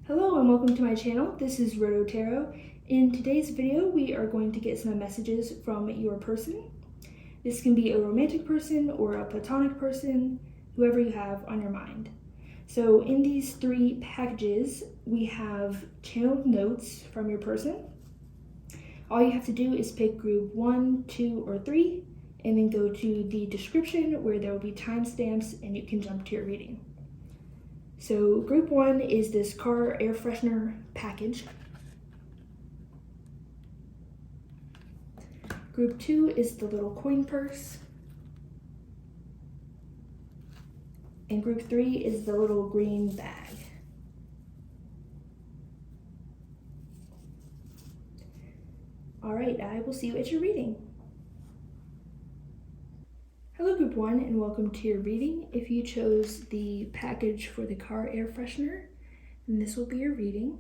Hello and welcome to my channel. This is Rhodochrosite. In today's video, we are going to get some messages from your person. This can be a romantic person or a platonic person, whoever you have on your mind. So in these three packages, we have channeled notes from your person. All you have to do is pick group 1, 2, or 3, and then go to the description where there will be timestamps and you can jump to your reading. So group 1 is this car air freshener package. Group 2 is the little coin purse. And group 3 is the little green bag. All right, I will see you at your reading. Hello group 1 and welcome to your reading. If you chose the package for the car air freshener, then this will be your reading.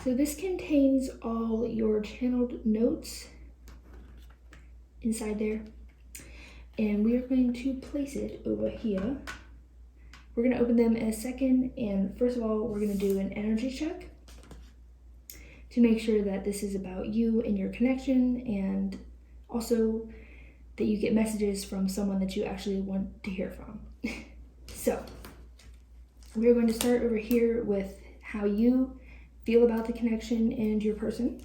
So this contains all your channeled notes inside there, and we are going to place it over here. We're going to open them in a second, and first of all we're going to do an energy check to make sure that this is about you and your connection, and also that you get messages from someone that you actually want to hear from. So we're going to start over here with how you feel about the connection and your person.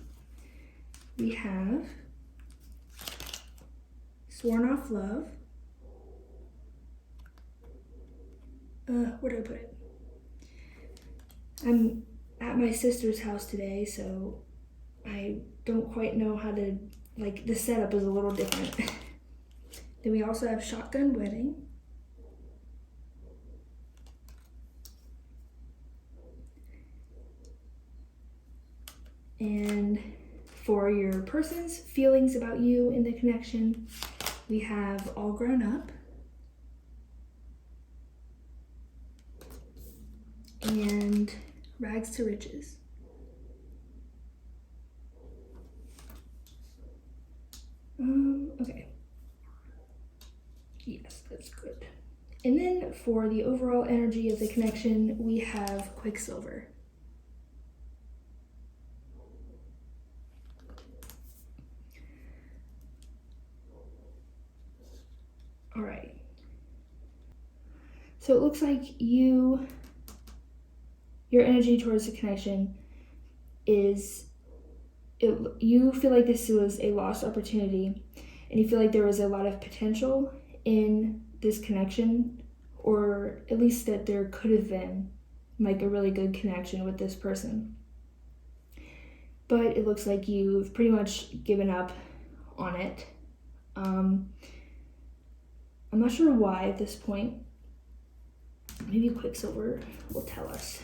We have sworn off love. Where did I put it? I'm at my sister's house today, so I don't quite know how to, the setup is a little different. Then we also have shotgun wedding. And for your person's feelings about you in the connection, we have all grown up. And rags to riches. Okay. Yes, that's good. And then for the overall energy of the connection, we have Quicksilver. All right. So it looks like your energy towards the connection is, you feel like this was a lost opportunity, and you feel like there was a lot of potential in this connection, or at least that there could have been a really good connection with this person. But it looks like you've pretty much given up on it. I'm not sure why at this point. Maybe Quicksilver will tell us.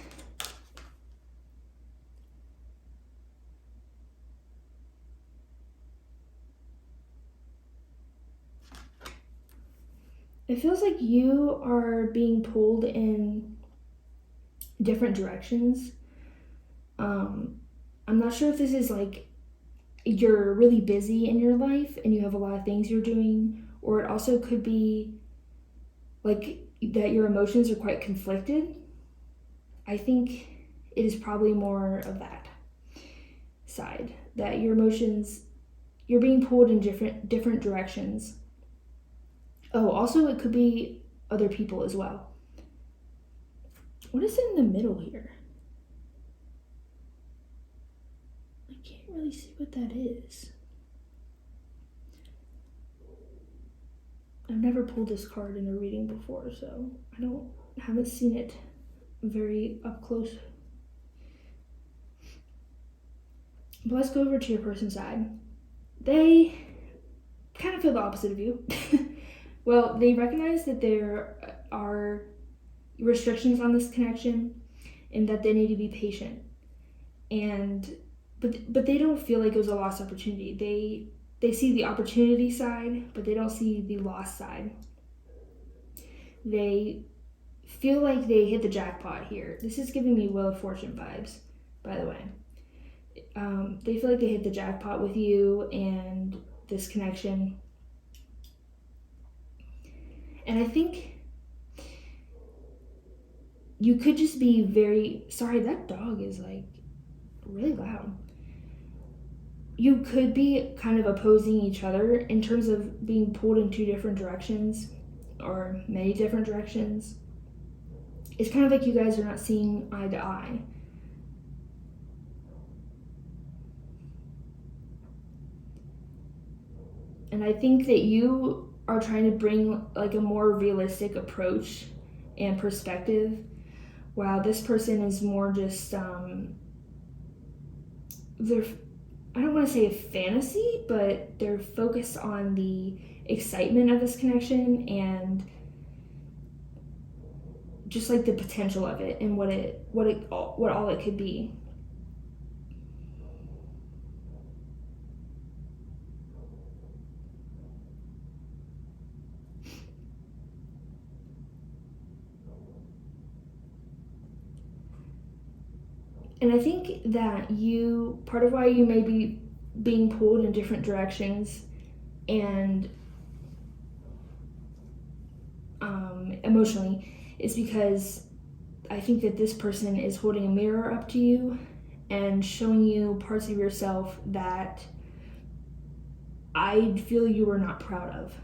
It feels like you are being pulled in different directions. I'm not sure if this is you're really busy in your life and you have a lot of things you're doing, or it also could be that your emotions are quite conflicted. I think it is probably more of that side, that your emotions, you're being pulled in different directions. Oh, also it could be other people as well. What is in the middle here? I can't really see what that is. I've never pulled this card in a reading before, so I haven't seen it very up close. But let's go over to your person's side. They kind of feel the opposite of you. Well, they recognize that there are restrictions on this connection and that they need to be patient. But they don't feel like it was a lost opportunity. They see the opportunity side, but they don't see the lost side. They feel like they hit the jackpot here. This is giving me Wheel of Fortune vibes, by the way. They feel like they hit the jackpot with you and this connection. And I think you could just be very sorry. That dog is like really loud. You could be kind of opposing each other in terms of being pulled in two different directions or many different directions. It's kind of like you guys are not seeing eye to eye. And I think that you are trying to bring like a more realistic approach and perspective, while this person is more just they're, I don't want to say a fantasy, but they're focused on the excitement of this connection and just like the potential of it and what all it could be. And I think that part of why you may be being pulled in different directions and emotionally is because I think that this person is holding a mirror up to you and showing you parts of yourself that I feel you are not proud of.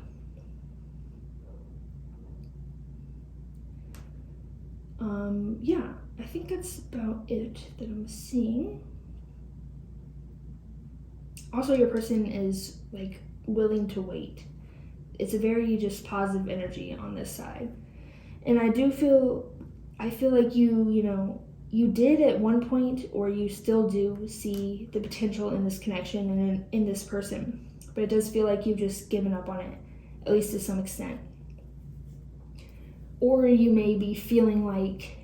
Yeah, I think that's about it that I'm seeing. Also, your person is like willing to wait. It's a very just positive energy on this side. And I feel like you did at one point, or you still do see the potential in this connection and in this person. But it does feel like you've just given up on it, at least to some extent. Or you may be feeling like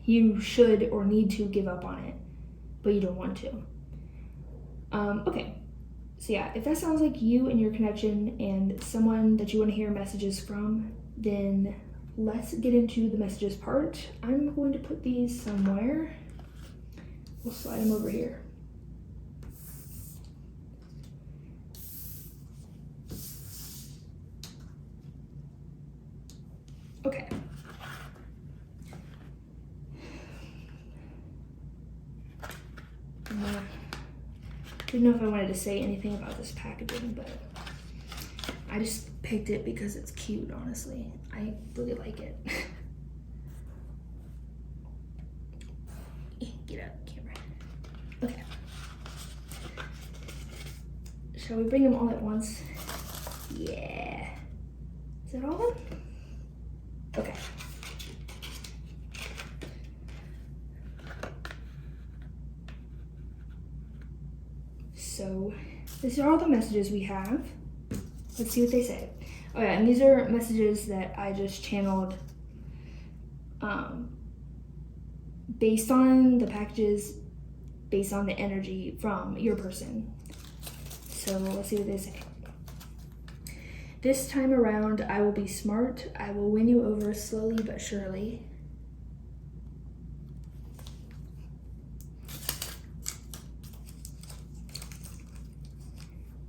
you should or need to give up on it, but you don't want to. Okay, so yeah, if that sounds like you and your connection and someone that you want to hear messages from, then let's get into the messages part. I'm going to put these somewhere. We'll slide them over here. Okay. I didn't know if I wanted to say anything about this packaging, but I just picked it because it's cute, honestly. I really like it. Get out, camera. Okay. Shall we bring them all at once? Yeah. Is that all of them? Okay. So these are all the messages we have. Let's see what they say. Oh yeah, and these are messages that I just channeled based on the packages, based on the energy from your person. So let's see what they say. This time around, I will be smart. I will win you over slowly but surely.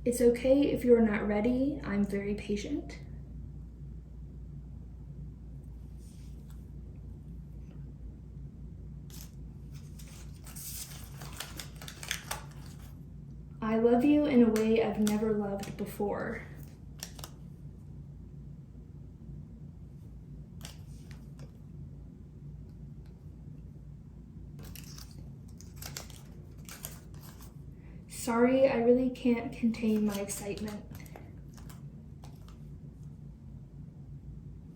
It's okay if you're not ready. I'm very patient. I love you in a way I've never loved before. Sorry, I really can't contain my excitement.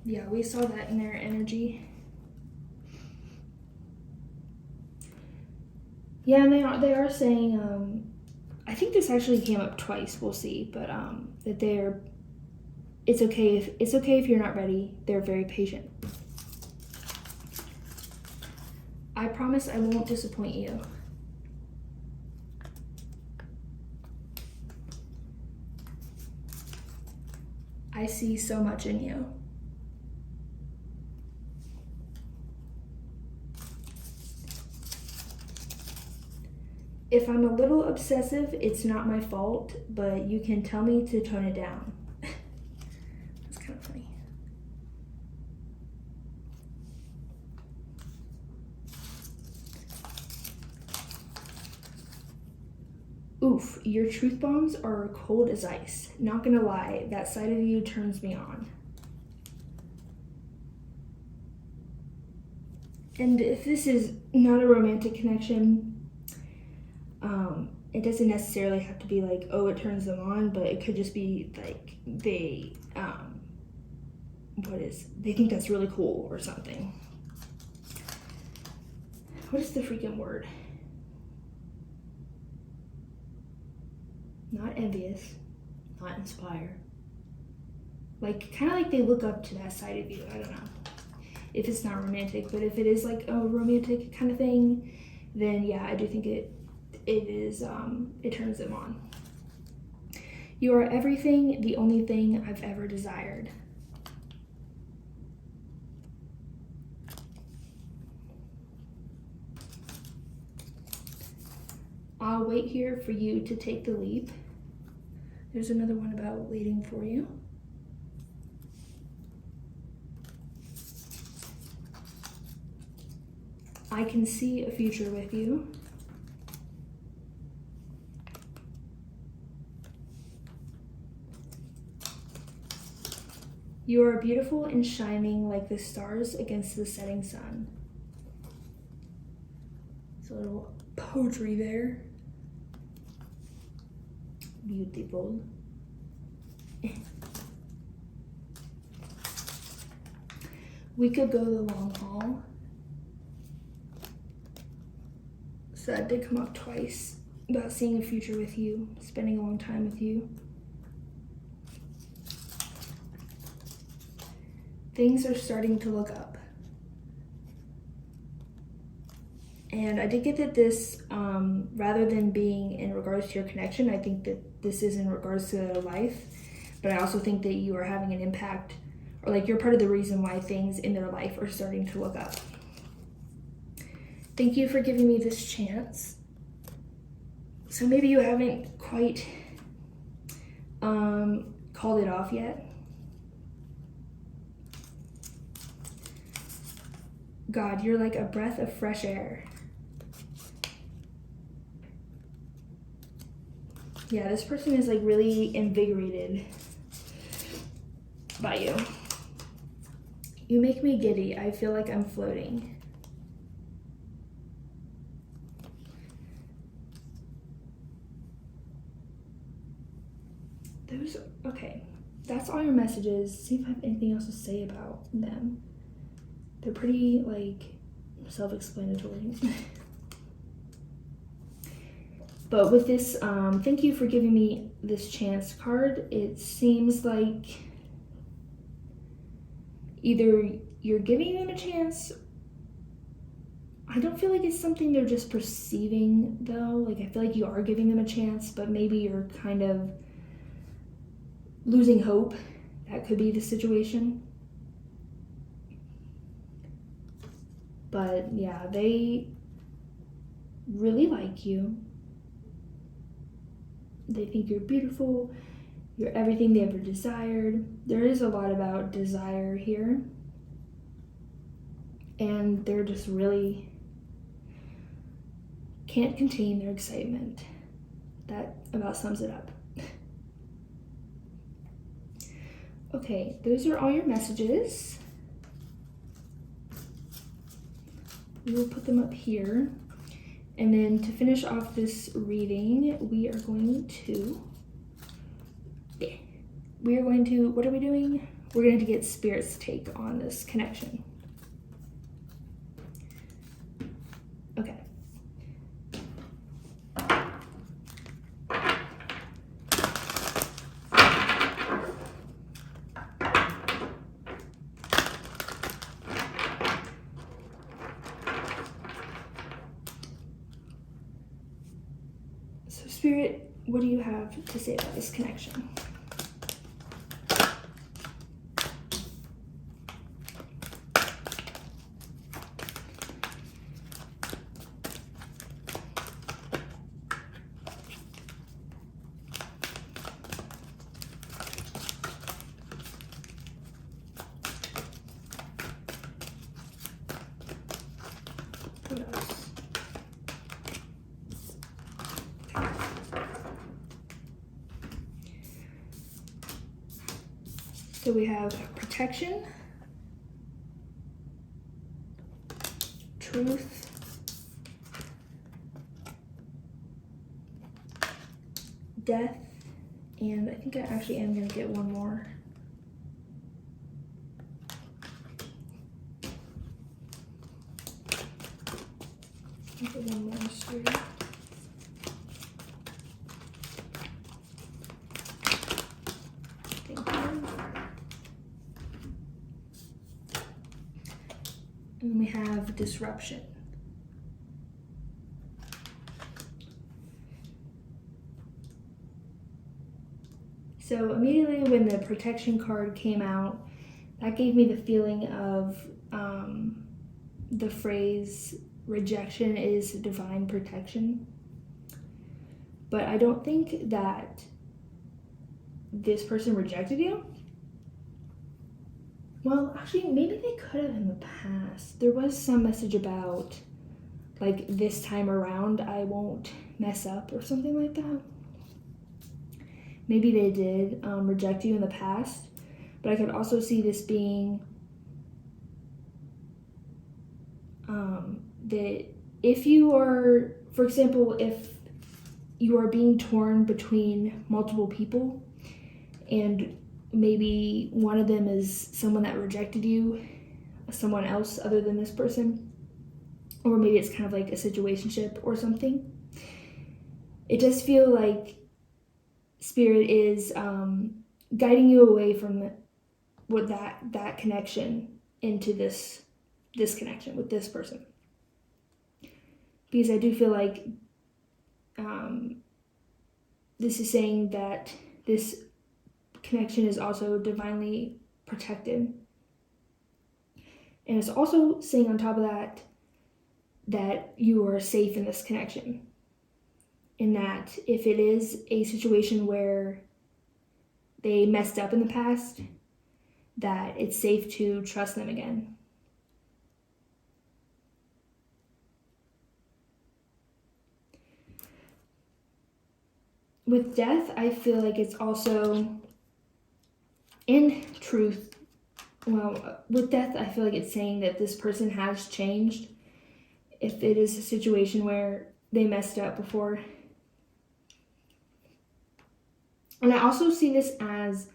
Yeah, we saw that in their energy. Yeah, and they are saying, I think this actually came up twice, we'll see, but that it's okay if you're not ready. They're very patient. I promise I won't disappoint you. I see so much in you. If I'm a little obsessive, it's not my fault, but you can tell me to tone it down. That's kind of funny. Oof, your truth bombs are cold as ice. Not gonna lie, that side of you turns me on. And if this is not a romantic connection, it doesn't necessarily have to be like, oh, it turns them on, but it could just be like they, they think that's really cool or something. What is the freaking word? Not envious, not inspire. Like, kind of like they look up to that side of you. I don't know if it's not romantic, but if it is like a romantic kind of thing, then yeah, I do think it turns them on. You are everything, the only thing I've ever desired. I'll wait here for you to take the leap. There's another one about waiting for you. I can see a future with you. You are beautiful and shining like the stars against the setting sun. It's a little poetry there. Beautiful. We could go the long haul. So that did come up twice about seeing a future with you, spending a long time with you. Things are starting to look up. And I did get that this, rather than being in regards to your connection, I think that this is in regards to their life. But I also think that you are having an impact, or like you're part of the reason why things in their life are starting to look up. Thank you for giving me this chance. So maybe you haven't quite called it off yet. God, you're like a breath of fresh air. Yeah, this person is like really invigorated by you. You make me giddy. I feel like I'm floating. Okay, that's all your messages. See if I have anything else to say about them. They're pretty, like, self-explanatory. But with this, thank you for giving me this chance card. It seems like either you're giving them a chance. I don't feel like it's something they're just perceiving, though. Like, I feel like you are giving them a chance, but maybe you're kind of losing hope. That could be the situation. But yeah, they really like you. They think you're beautiful. You're everything they ever desired. There is a lot about desire here. And they're just really can't contain their excitement. That about sums it up. Okay, those are all your messages. We will put them up here. And then to finish off this reading, we are going to, what are we doing? We're going to get Spirit's take on this connection. Okay. So Spirit, what do you have to say about this connection? What else? So we have protection, truth, death, and I think I actually am going to get one more. Get one more mystery. Thank you. And then we have disruption. So immediately when the protection card came out, that gave me the feeling of the phrase rejection is divine protection. But I don't think that this person rejected you. Well, actually, maybe they could have in the past. There was some message about, like, this time around I won't mess up or something like that. Maybe they did reject you in the past, but I could also see this being that if you are, for example, if you are being torn between multiple people and maybe one of them is someone that rejected you, someone else other than this person, or maybe it's kind of like a situationship or something, it does feel like Spirit is guiding you away from what that connection into this connection with this person, because I do feel like this is saying that this connection is also divinely protected, and it's also saying on top of that you are safe in this connection, in that if it is a situation where they messed up in the past, that it's safe to trust them again. With death, I feel like it's also, in truth, well, with death, I feel like it's saying that this person has changed. If it is a situation where they messed up before. And I also see this as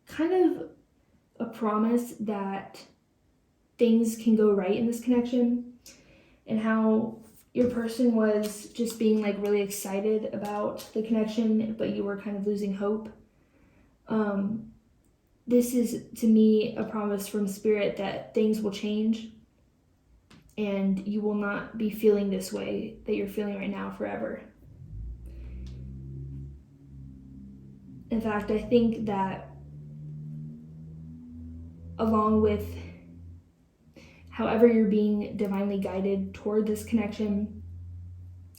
kind of a promise that things can go right in this connection, and how your person was just being like really excited about the connection, but you were kind of losing hope. This is, to me, a promise from Spirit that things will change and you will not be feeling this way that you're feeling right now forever. In fact, I think that along with however you're being divinely guided toward this connection,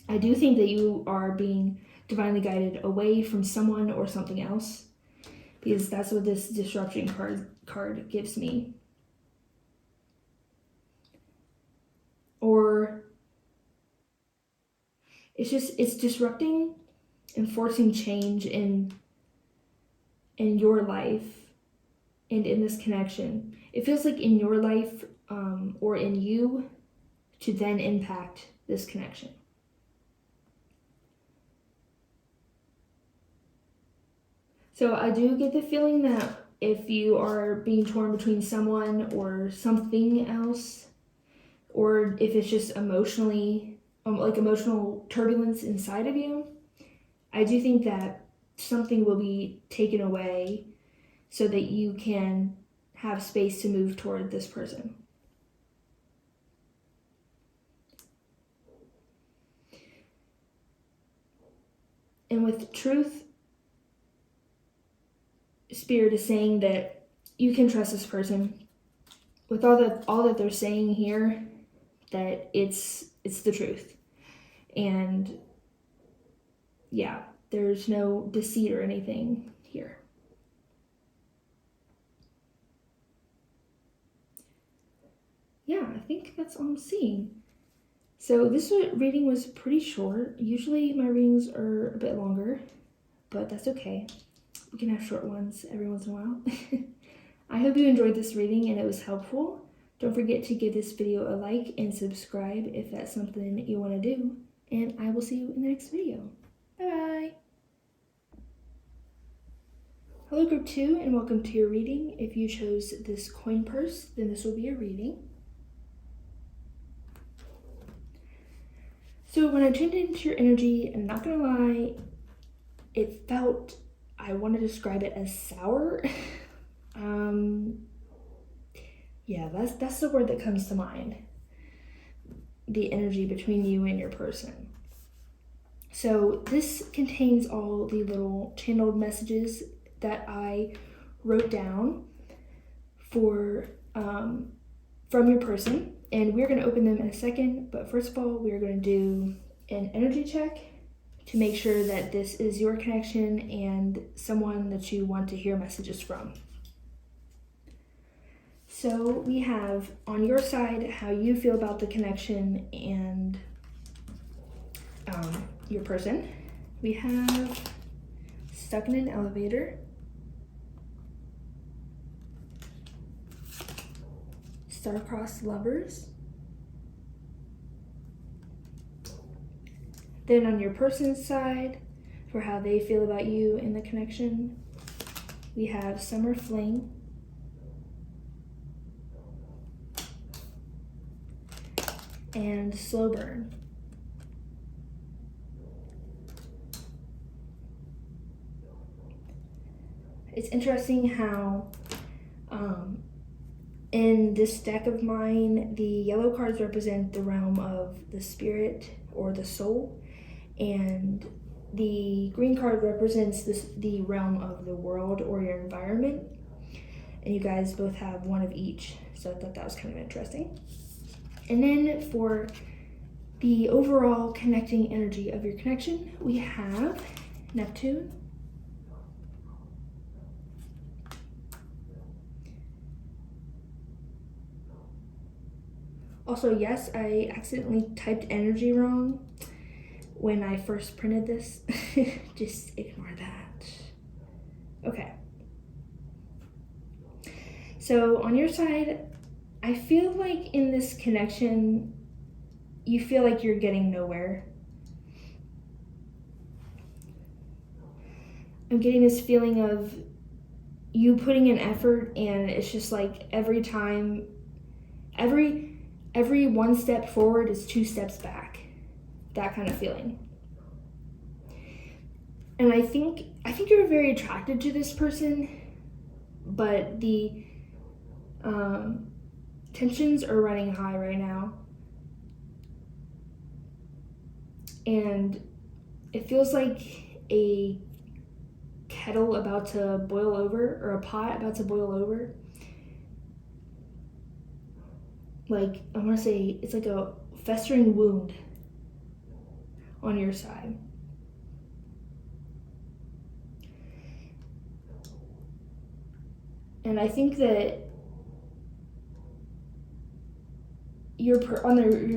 I do think that you are being divinely guided away from someone or something else, because that's what this disruption card gives me. Or it's disrupting and forcing change in your life and in this connection. It feels like in your life or in you to then impact this connection. So I do get the feeling that if you are being torn between someone or something else, or if it's just emotionally, like emotional turbulence inside of you, I do think that something will be taken away so that you can have space to move toward this person. And with truth, Spirit is saying that you can trust this person with all that they're saying here, that it's the truth. And yeah, there's no deceit or anything here. Yeah, I think that's all I'm seeing. So this reading was pretty short. Usually my readings are a bit longer, but that's okay. we can have short ones every once in a while. I hope you enjoyed this reading and it was helpful. Don't forget to give this video a like and subscribe if that's something you want to do. And I will see you in the next video. Bye-bye. Hello group 2 and welcome to your reading. If you chose this coin purse, then this will be your reading. So when I tuned into your energy, I'm not gonna lie, it felt, I want to describe it as sour. Yeah, that's the word that comes to mind. The energy between you and your person. So this contains all the little channeled messages that I wrote down for from your person, and we're going to open them in a second. But first of all, we're going to do an energy check to make sure that this is your connection and someone that you want to hear messages from. So we have on your side how you feel about the connection and your person. We have stuck in an elevator, star-crossed lovers. Then on your person's side, for how they feel about you and the connection, we have summer fling, and slow burn. It's interesting how in this deck of mine, the yellow cards represent the realm of the spirit or the soul, and the green card represents the realm of the world or your environment, and you guys both have one of each, so I thought that was kind of interesting. And then for the overall connecting energy of your connection, we have Neptune, also, yes, I accidentally typed energy wrong when I first printed this. Just ignore that. Okay. So on your side, I feel like in this connection, you feel like you're getting nowhere. I'm getting this feeling of you putting in effort, and it's just like every time, every one step forward is 2 steps back. That kind of feeling. And I think you're very attracted to this person, but the tensions are running high right now. And it feels like a kettle about to boil over, or a pot about to boil over. Like, I want to say it's like a festering wound on your side. And I think that your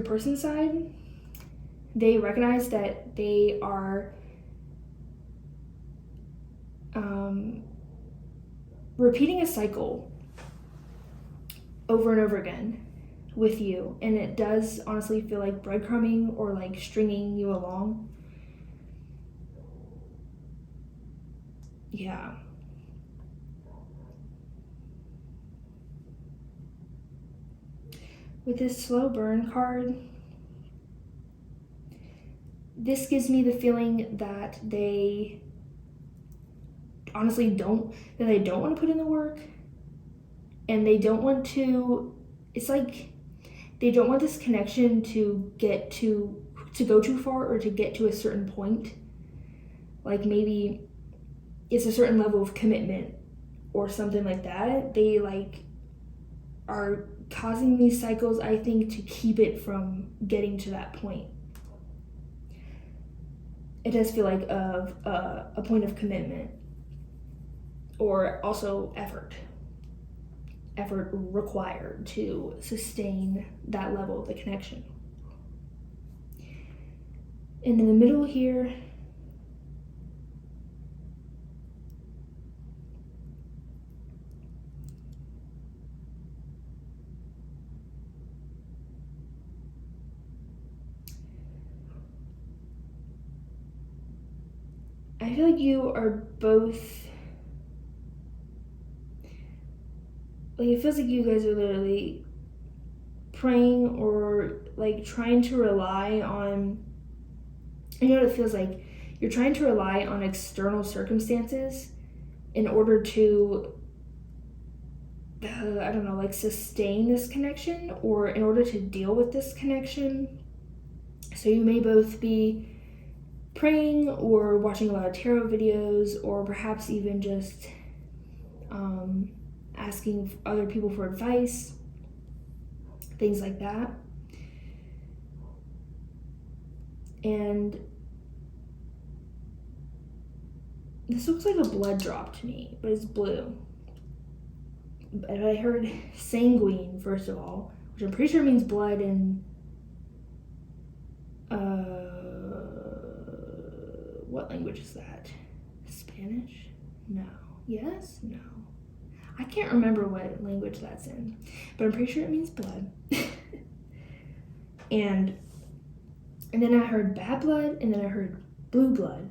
person's side, they recognize that they are repeating a cycle over and over again with you, and it does honestly feel like breadcrumbing or like stringing you along. Yeah. With this slow burn card, this gives me the feeling that they honestly don't want to put in the work, and they don't want to, it's like they don't want this connection to go too far, or to get to a certain point. Like maybe it's a certain level of commitment or something like that. They like are causing these cycles, I think, to keep it from getting to that point. It does feel like a point of commitment, or also effort required to sustain that level of the connection. And in the middle here, I feel like you are both, like, it feels like you guys are literally praying or like trying to rely on, you know what it feels like? You're trying to rely on external circumstances in order to, I don't know, like sustain this connection or in order to deal with this connection. So you may both be praying or watching a lot of tarot videos, or perhaps even just asking other people for advice, things like that. And this looks like a blood drop to me, but it's blue. But I heard sanguine, first of all, which I'm pretty sure means blood in what language is that? Spanish? No. Yes? No. I can't remember what language that's in, but I'm pretty sure it means blood. and then I heard bad blood, and then I heard blue blood,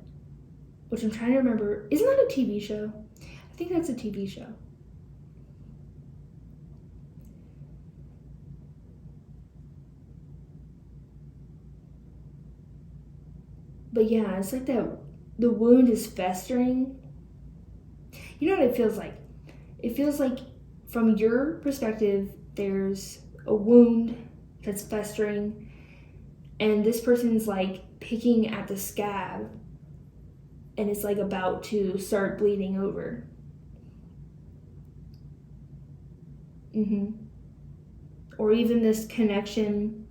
which I'm trying to remember. Isn't that a TV show? I think that's a TV show. But yeah, it's like that the wound is festering. You know what it feels like? It feels like from your perspective, there's a wound that's festering, and this person's like picking at the scab, and it's like about to start bleeding over. Or even this connection,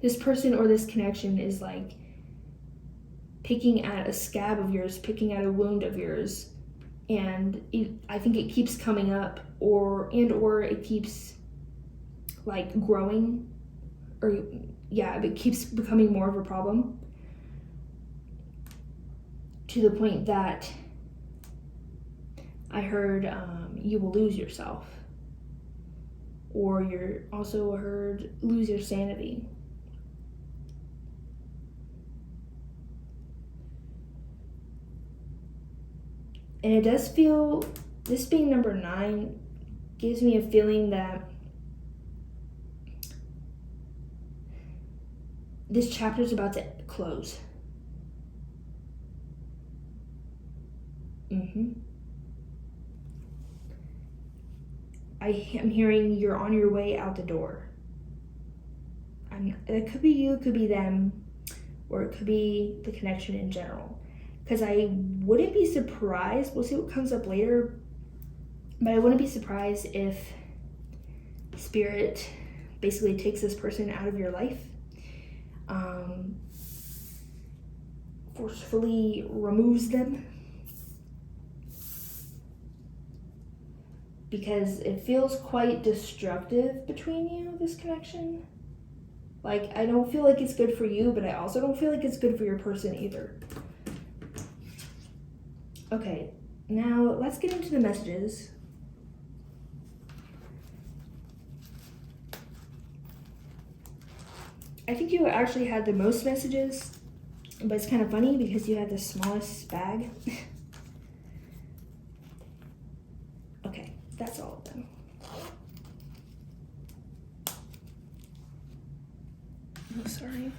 this person or this connection is like picking at a scab of yours, picking at a wound of yours, and I think it keeps coming up, or it keeps like growing, or it keeps becoming more of a problem to the point that I heard you will lose yourself, or you're also heard lose your sanity. And it does feel, this being number 9 gives me a feeling that this chapter is about to close. I am hearing you're on your way out the door. It could be you, it could be them, or it could be the connection in general. Because I wouldn't be surprised, we'll see what comes up later, but I wouldn't be surprised if Spirit basically takes this person out of your life, forcefully removes them, because it feels quite destructive between you, this connection. Like, I don't feel like it's good for you, but I also don't feel like it's good for your person either. Okay, now let's get into the messages. I think you actually had the most messages, but it's kind of funny because you had the smallest bag. Okay, that's all of them. Oh, sorry,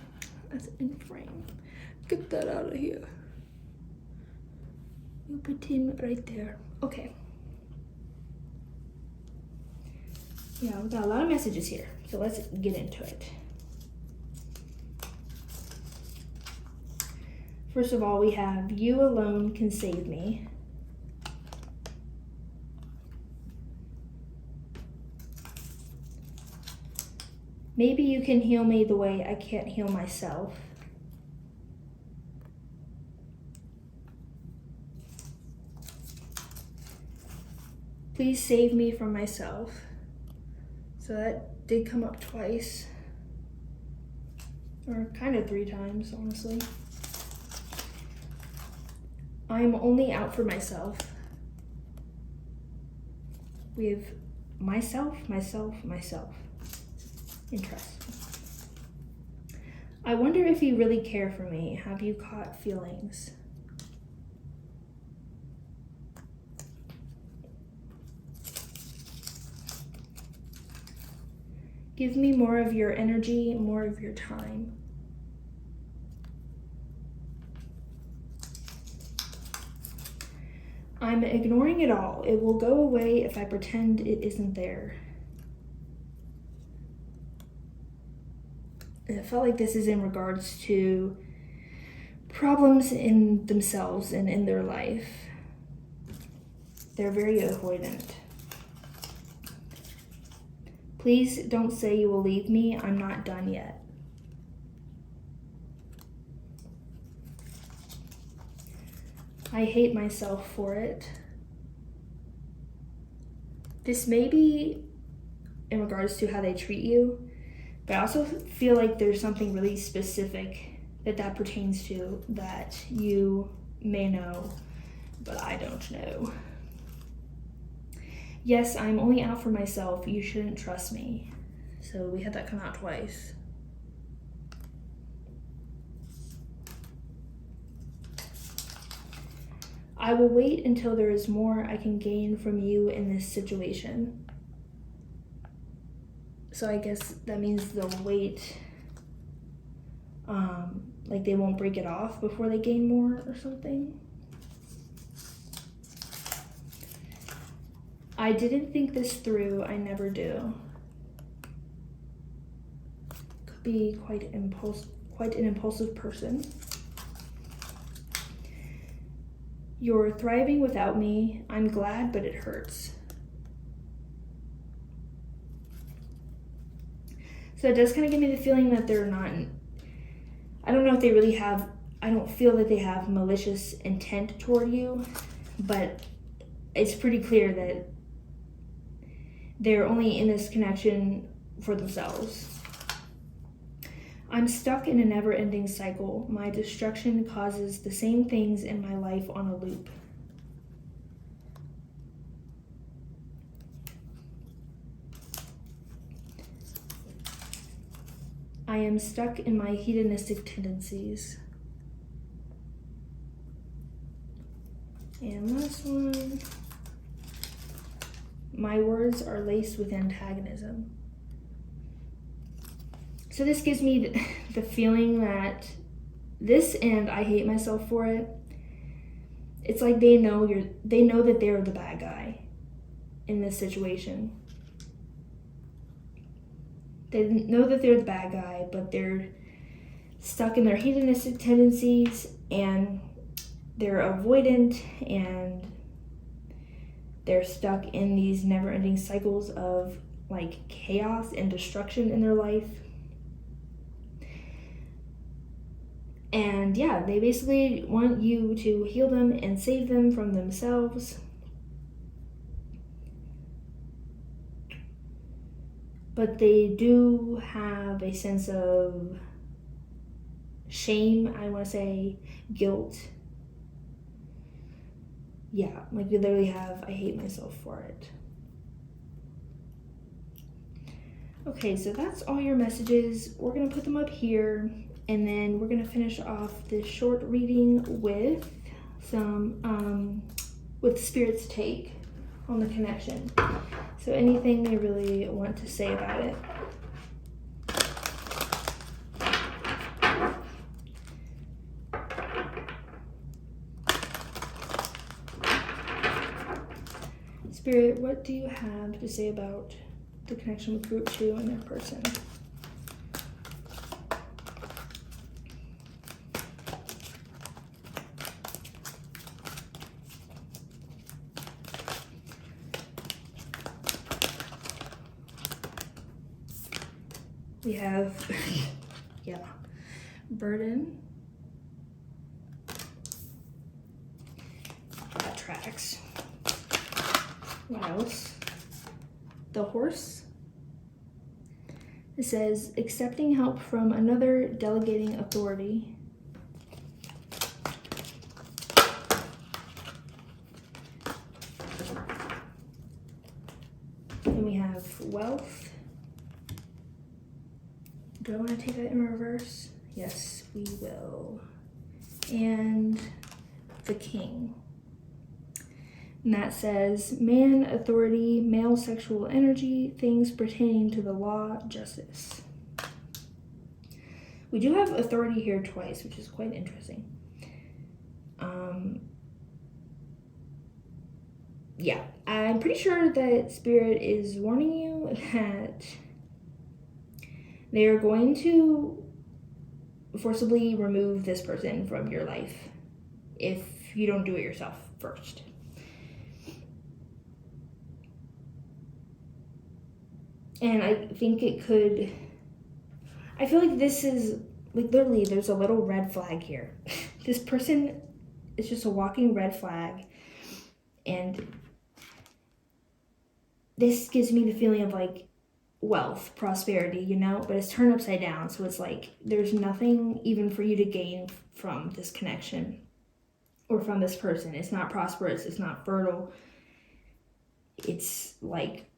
that's in frame. Get that out of here. You put him right there. Okay. Yeah, we got a lot of messages here, so let's get into it. First of all, we have you alone can save me. Maybe you can heal me the way I can't heal myself. Please save me from myself. So that did come up twice. Or kind of 3 times, honestly. I'm only out for myself. We have myself, myself, myself. Interesting. I wonder if you really care for me. Have you caught feelings? Give me more of your energy, more of your time. I'm ignoring it all. It will go away if I pretend it isn't there. And it felt like this is in regards to problems in themselves and in their life. They're very avoidant. Please don't say you will leave me. I'm not done yet. I hate myself for it. This may be in regards to how they treat you, but I also feel like there's something really specific that pertains to that you may know, but I don't know. Yes, I'm only out for myself. You shouldn't trust me. So we had that come out twice. I will wait until there is more I can gain from you in this situation. So I guess that means they'll wait, like they won't break it off before they gain more or something. I didn't think this through. I never do. Could be quite an impulsive person. You're thriving without me. I'm glad, but it hurts. So it does kind of give me the feeling that they're not, I don't know if they really have, I don't feel that they have malicious intent toward you, but it's pretty clear that they're only in this connection for themselves. I'm stuck in a never-ending cycle. My destruction causes the same things in my life on a loop. I am stuck in my hedonistic tendencies. And last one. My words are laced with antagonism. So this gives me the feeling that this, and I hate myself for it. It's like they know that they're the bad guy in this situation. They know that they're the bad guy, but they're stuck in their hedonistic tendencies, and they're avoidant, and they're stuck in these never-ending cycles of like chaos and destruction in their life. And yeah, they basically want you to heal them and save them from themselves. But they do have a sense of shame, I want to say, guilt. Yeah, like you literally have, I hate myself for it. Okay, so that's all your messages. We're going to put them up here, and then we're going to finish off this short reading with some, with Spirit's take on the connection. So anything they really want to say about it. Spirit, what do you have to say about the connection with group 2 and their person? We have, yeah, burden. That tracks. What else? The horse. It says, accepting help from another, delegating authority. Then we have wealth. Do I want to take that in reverse? Yes, we will. And the king. And that says, man, authority, male sexual energy, things pertaining to the law, justice. We do have authority here twice, which is quite interesting. Yeah, I'm pretty sure that Spirit is warning you that they are going to forcibly remove this person from your life if you don't do it yourself first. And I think it could, I feel like this is, like, literally there's a little red flag here. This person is just a walking red flag, and this gives me the feeling of like wealth, prosperity, you know, but it's turned upside down. So it's like there's nothing even for you to gain from this connection or from this person. It's not prosperous, it's not fertile. It's like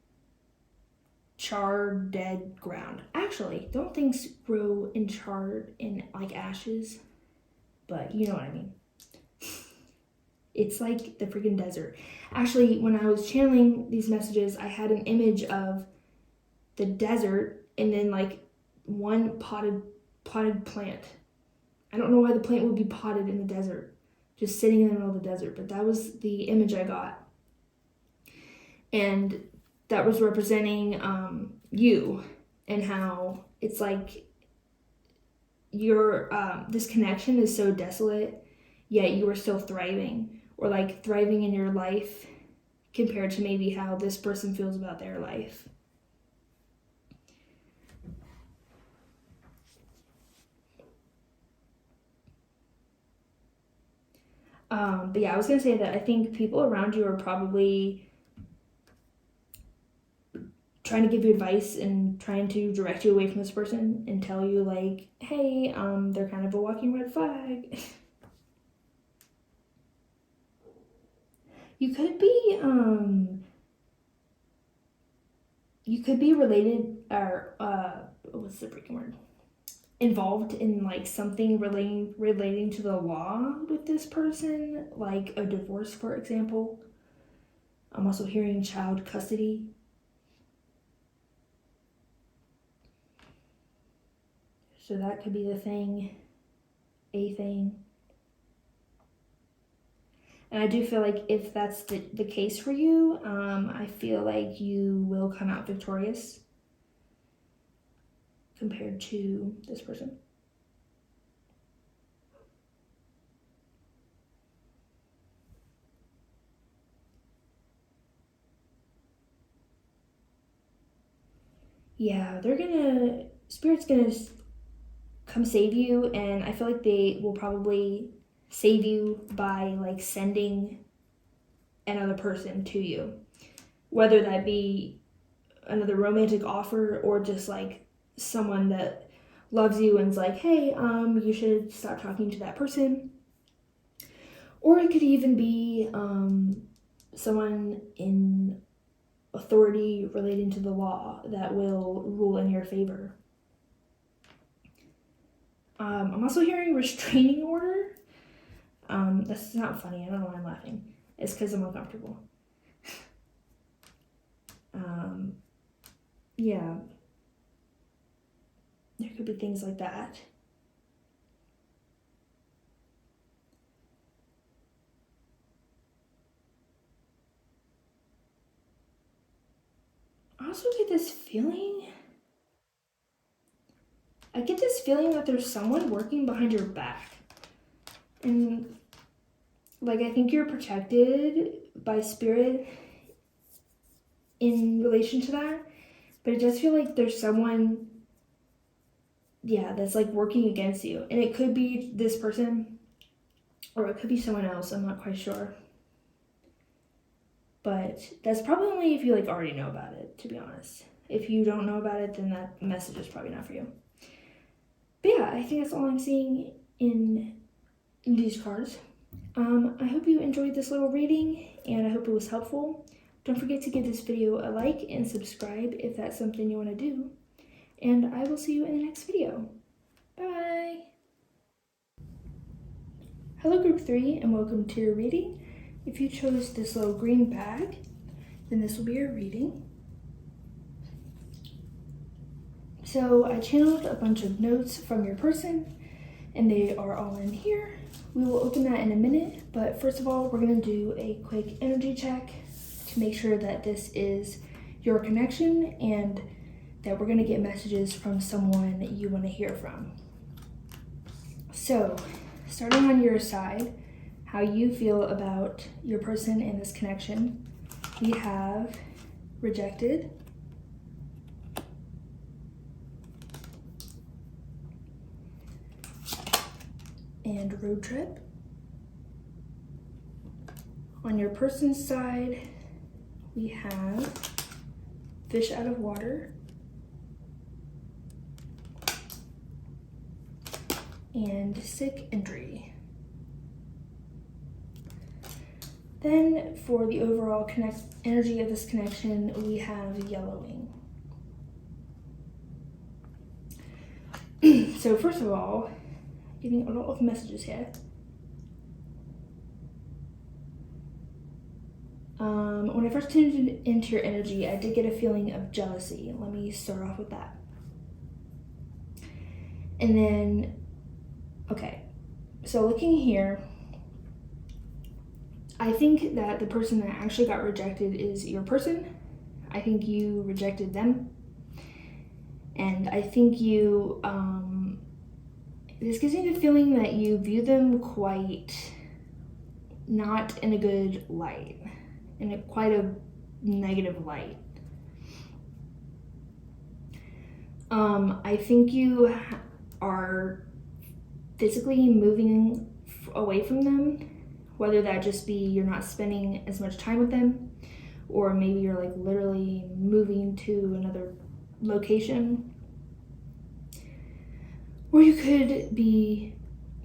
charred, dead ground. Actually, don't things grow in charred in like ashes? But you know what I mean. It's like the freaking desert. Actually, when I was channeling these messages, I had an image of the desert and then like one potted plant. I don't know why the plant would be potted in the desert, just sitting in the middle of the desert, but that was the image I got. And that was representing you and how it's like your this connection is so desolate, yet you are still thriving, or like thriving in your life compared to maybe how this person feels about their life. But yeah, I was gonna say that I think people around you are probably trying to give you advice and trying to direct you away from this person and tell you like, hey, they're kind of a walking red flag. You could be related or what's the freaking word? Involved in like something relating to the law with this person, like a divorce, for example. I'm also hearing child custody. So that could be the thing, a thing. And I do feel like if that's the case for you, I feel like you will come out victorious compared to this person. Yeah, Spirit's gonna come save you, and I feel like they will probably save you by like sending another person to you, whether that be another romantic offer or just like someone that loves you and's like, hey, you should stop talking to that person. Or it could even be someone in authority relating to the law that will rule in your favor. I'm also hearing restraining order. That's not funny. I don't know why I'm laughing. It's because I'm uncomfortable. Yeah. There could be things like that. I also get this feeling. I get this feeling that there's someone working behind your back. And like I think you're protected by Spirit in relation to that. But it does feel like there's someone, yeah, that's like working against you. And it could be this person or it could be someone else. I'm not quite sure. But that's probably only if you like already know about it, to be honest. If you don't know about it, then that message is probably not for you. But yeah, I think that's all I'm seeing in these cards. I hope you enjoyed this little reading and I hope it was helpful. Don't forget to give this video a like and subscribe if that's something you want to do. And I will see you in the next video. Bye! Hello Group 3 and welcome to your reading. if you chose this little green bag, then this will be your reading. So I channeled a bunch of notes from your person, and they are all in here. We will open that in a minute, but first of all, we're gonna do a quick energy check to make sure that this is your connection and that we're gonna get messages from someone that you wanna hear from. So, starting on your side, how you feel about your person and this connection, we have rejected, and road trip. On your person's side, we have fish out of water and sick injury. Then for the overall energy of this connection, we have yellowing. So first of all, getting a lot of messages here. When I first tuned into your energy, I did get a feeling of jealousy. Let me start off with that. And then, okay, so looking here, I think that the person that actually got rejected is your person. I think you rejected them. And I think you, this gives me the feeling that you view them quite not in a good light, in quite a negative light. I think you are physically moving away from them, whether that just be you're not spending as much time with them, or maybe you're like literally moving to another location. Or you could be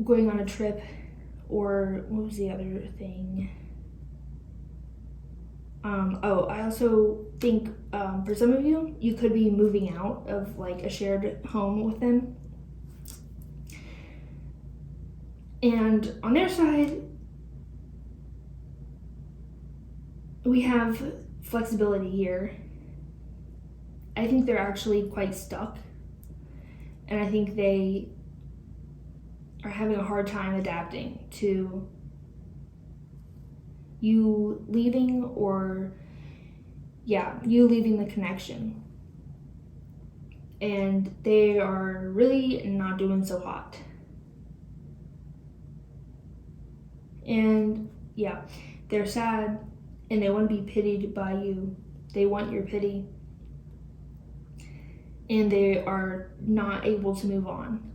going on a trip, or what was the other thing? I also think for some of you, you could be moving out of like a shared home with them. And on their side, we have flexibility here. I think they're actually quite stuck. And I think they are having a hard time adapting to you leaving, or you leaving the connection. And they are really not doing so hot. And they're sad and they want to be pitied by you. They want your pity. And they are not able to move on.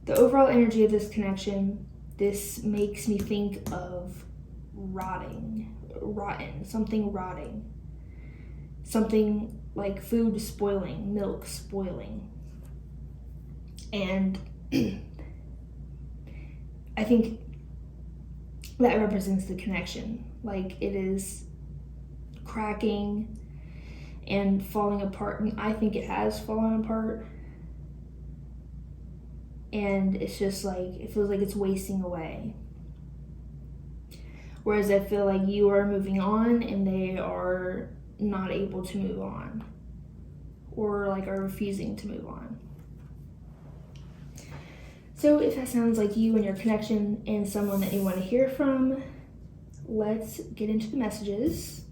The overall energy of this connection, this makes me think of rotten, something rotting. Something like food spoiling, milk spoiling. And I think that represents the connection. Like it is cracking and falling apart, and I think it has fallen apart. And it's just like, it feels like it's wasting away. Whereas I feel like you are moving on and they are not able to move on, or like are refusing to move on. So if that sounds like you and your connection and someone that you want to hear from, let's get into the messages.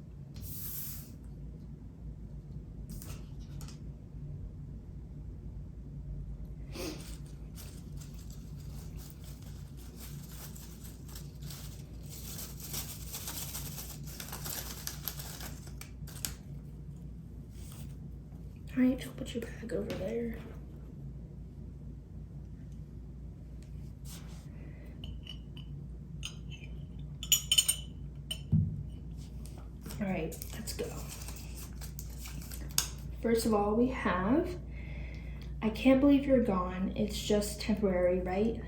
All right, I'll put your bag over there. All right, let's go. First of all, we have, I can't believe you're gone. It's just temporary, right?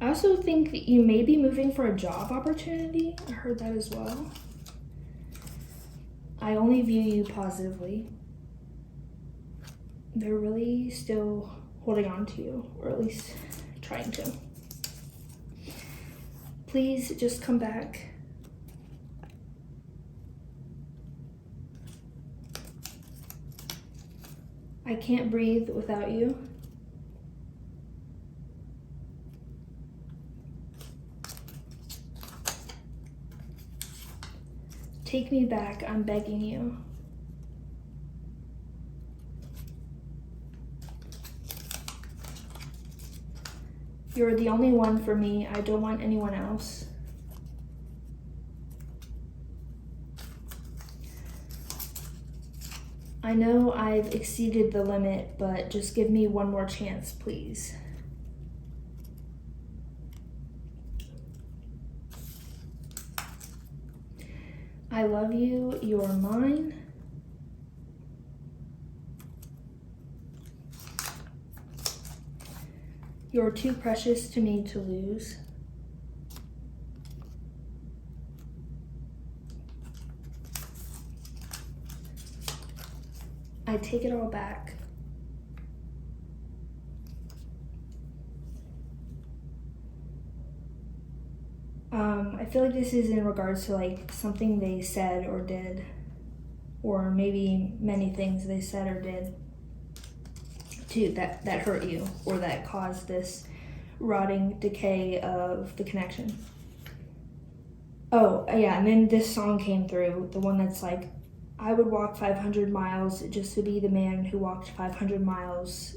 I also think that you may be moving for a job opportunity. I heard that as well. I only view you positively. They're really still holding on to you, or at least trying to. Please just come back. I can't breathe without you. Take me back, I'm begging you. You're the only one for me. I don't want anyone else. I know I've exceeded the limit, but just give me one more chance, please. I love you. You're mine. You're too precious to me to lose. I take it all back. I feel like this is in regards to like something they said or did, or maybe many things they said or did that hurt you, or that caused this rotting decay of the connection. Oh yeah, and then this song came through, the one that's like, I would walk 500 miles just to be the man who walked 500 miles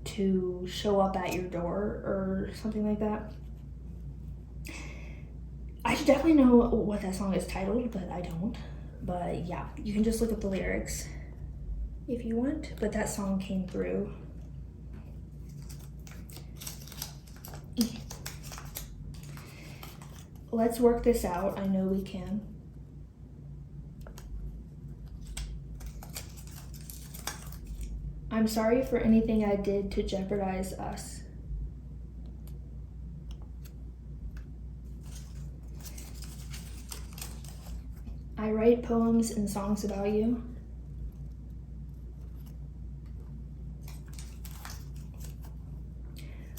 to show up at your door, or something like that. I should definitely know what that song is titled, but I don't. But yeah, you can just look up the lyrics if you want, but that song came through. Let's work this out. I know we can. I'm sorry for anything I did to jeopardize us. I write poems and songs about you.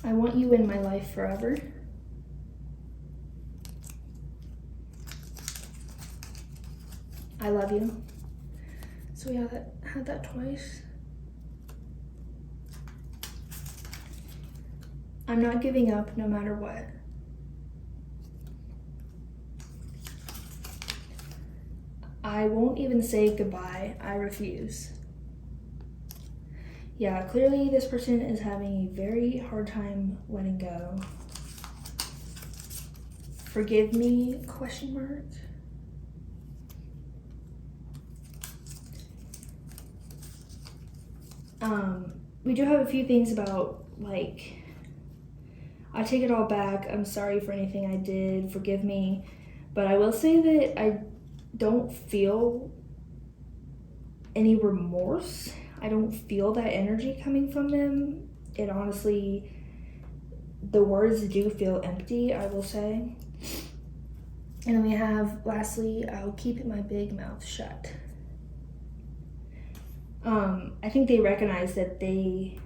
I want you in my life forever. I love you. So we had that twice. I'm not giving up no matter what. I won't even say goodbye. I refuse. Yeah, clearly this person is having a very hard time letting go. Forgive me, question mark. We do have a few things about, like, I take it all back. I'm sorry for anything I did. Forgive me. But I will say that I don't feel any remorse. I don't feel that energy coming from them. It honestly, the words do feel empty, I will say. And then we have, lastly, I'll keep my big mouth shut. I think they recognize that they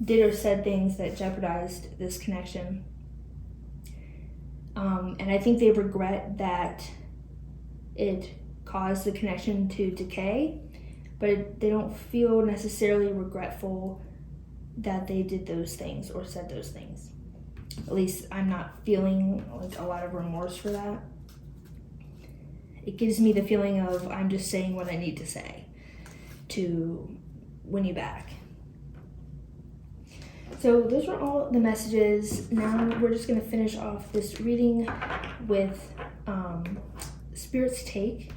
did or said things that jeopardized this connection. And I think they regret that it caused the connection to decay, but they don't feel necessarily regretful that they did those things or said those things. At least I'm not feeling like a lot of remorse for that. It gives me the feeling of I'm just saying what I need to say to win you back. So those were all the messages. Now we're just going to finish off this reading with Spirit's take.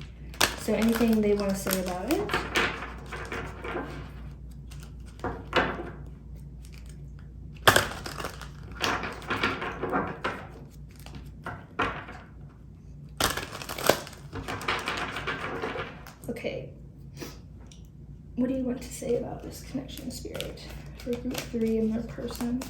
So anything they want to say about it. Okay. What do you want to say about this connection, Spirit, for group 3 and their person?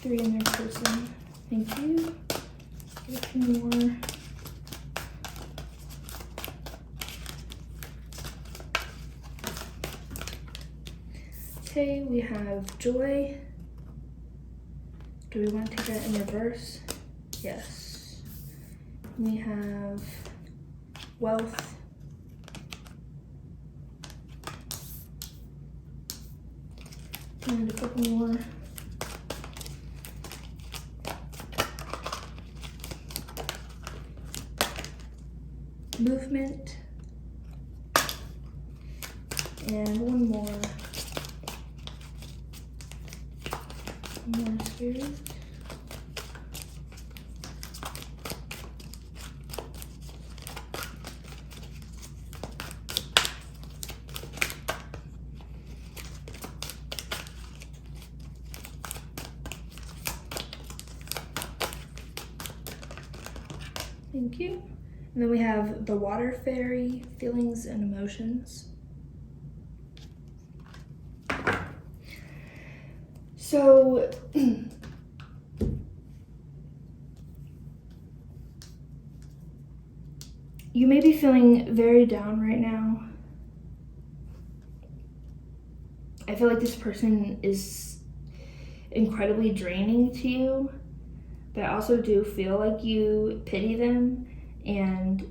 3 in their person. Thank you. Get a few more. Okay, we have joy. Do we want to take that in reverse? Yes. We have wealth. And a couple more. Movement. And one more. More spirit. Thank you. And then we have the water fairy, feelings and emotions. So you may be feeling very down right now. I feel like this person is incredibly draining to you, but I also do feel like you pity them, and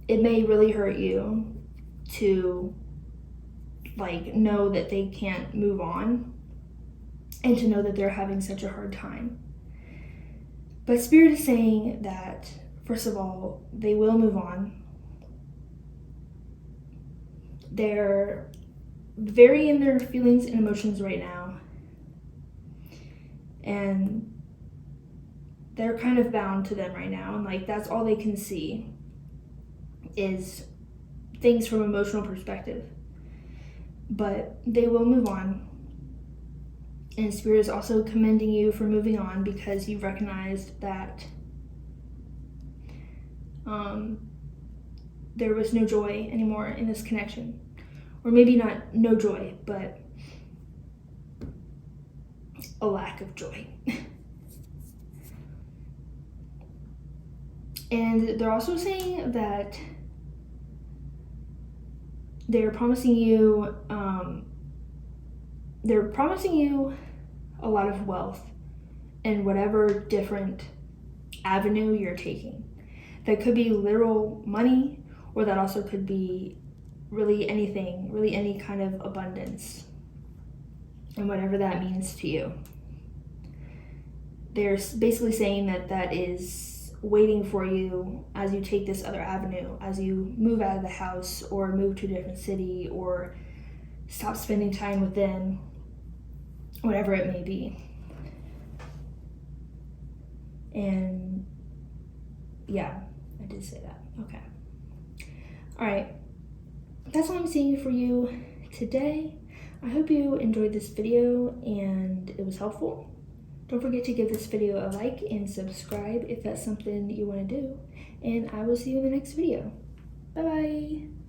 it may really hurt you to like know that they can't move on and to know that they're having such a hard time. But Spirit is saying that, first of all, they will move on. They're very in their feelings and emotions right now. And they're kind of bound to them right now. And like, that's all they can see is things from an emotional perspective. But they will move on. And Spirit is also commending you for moving on because you've recognized that there was no joy anymore in this connection. Or maybe not no joy, but a lack of joy. And they're also saying that they're promising you a lot of wealth in whatever different avenue you're taking. That could be literal money, or that also could be really anything, really any kind of abundance, and whatever that means to you. They're basically saying that that is waiting for you as you take this other avenue, as you move out of the house or move to a different city or stop spending time with them, whatever it may be. And yeah, I did say that. Okay. All right. That's all I'm seeing for you today. I hope you enjoyed this video and it was helpful. Don't forget to give this video a like and subscribe if that's something you want to do. And I will see you in the next video. Bye-bye.